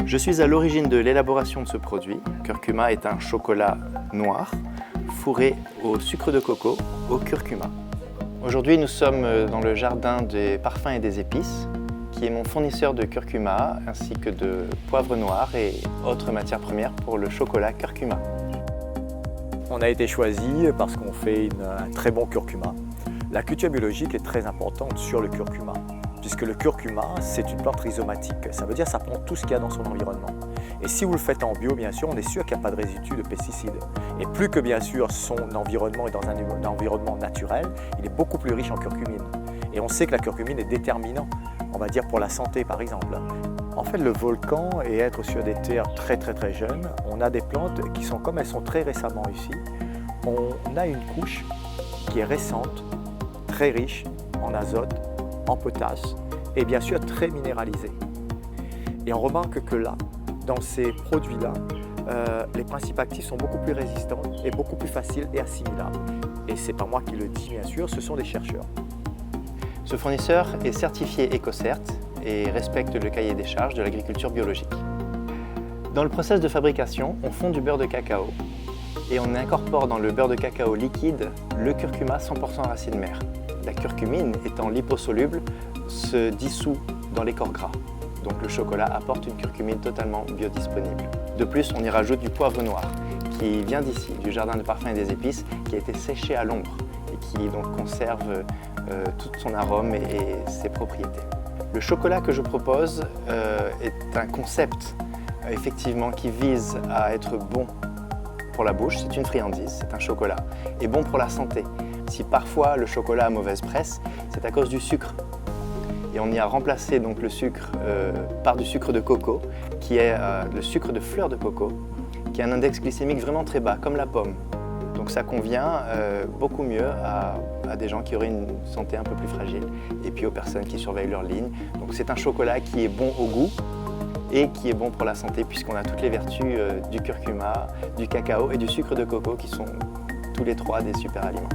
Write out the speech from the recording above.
Je suis à l'origine de l'élaboration de ce produit. Curcuma est un chocolat noir fourré au sucre de coco, au curcuma. Aujourd'hui, nous sommes dans le jardin des parfums et des épices, qui est mon fournisseur de curcuma ainsi que de poivre noir et autres matières premières pour le chocolat curcuma. On a été choisi parce qu'on fait un très bon curcuma. La culture biologique est très importante sur le curcuma, puisque le curcuma, c'est une plante rhizomatique. Ça veut dire que ça prend tout ce qu'il y a dans son environnement. Et si vous le faites en bio, bien sûr, on est sûr qu'il n'y a pas de résidus de pesticides. Et plus que bien sûr son environnement est dans un environnement naturel, il est beaucoup plus riche en curcumine. Et on sait que la curcumine est déterminante, on va dire pour la santé par exemple. En fait, le volcan et être sur des terres très jeunes, on a des plantes qui sont comme elles sont très récemment ici. On a une couche qui est récente, très riche en azote, en potasse et bien sûr très minéralisée. Et on remarque que là, dans ces produits-là, les principes actifs sont beaucoup plus résistants et beaucoup plus faciles et assimilables. Et c'est pas moi qui le dis bien sûr, ce sont des chercheurs. Ce fournisseur est certifié EcoCert et respecte le cahier des charges de l'agriculture biologique. Dans le process de fabrication, on fond du beurre de cacao et on incorpore dans le beurre de cacao liquide le curcuma 100% racine mère. La curcumine, étant liposoluble, se dissout dans les corps gras. Donc le chocolat apporte une curcumine totalement biodisponible. De plus, on y rajoute du poivre noir qui vient d'ici, du jardin de parfums et des épices, qui a été séché à l'ombre et qui donc conserve tout son arôme et ses propriétés. Le chocolat que je propose est un concept effectivement qui vise à être bon pour la bouche, c'est une friandise, c'est un chocolat, et bon pour la santé. Si parfois le chocolat a mauvaise presse, c'est à cause du sucre. Et on y a remplacé donc le sucre par du sucre de coco, qui est le sucre de fleur de coco, qui a un index glycémique vraiment très bas, comme la pomme. Donc ça convient beaucoup mieux à des gens qui auraient une santé un peu plus fragile et puis aux personnes qui surveillent leur ligne. Donc c'est un chocolat qui est bon au goût et qui est bon pour la santé puisqu'on a toutes les vertus du curcuma, du cacao et du sucre de coco qui sont tous les trois des super aliments.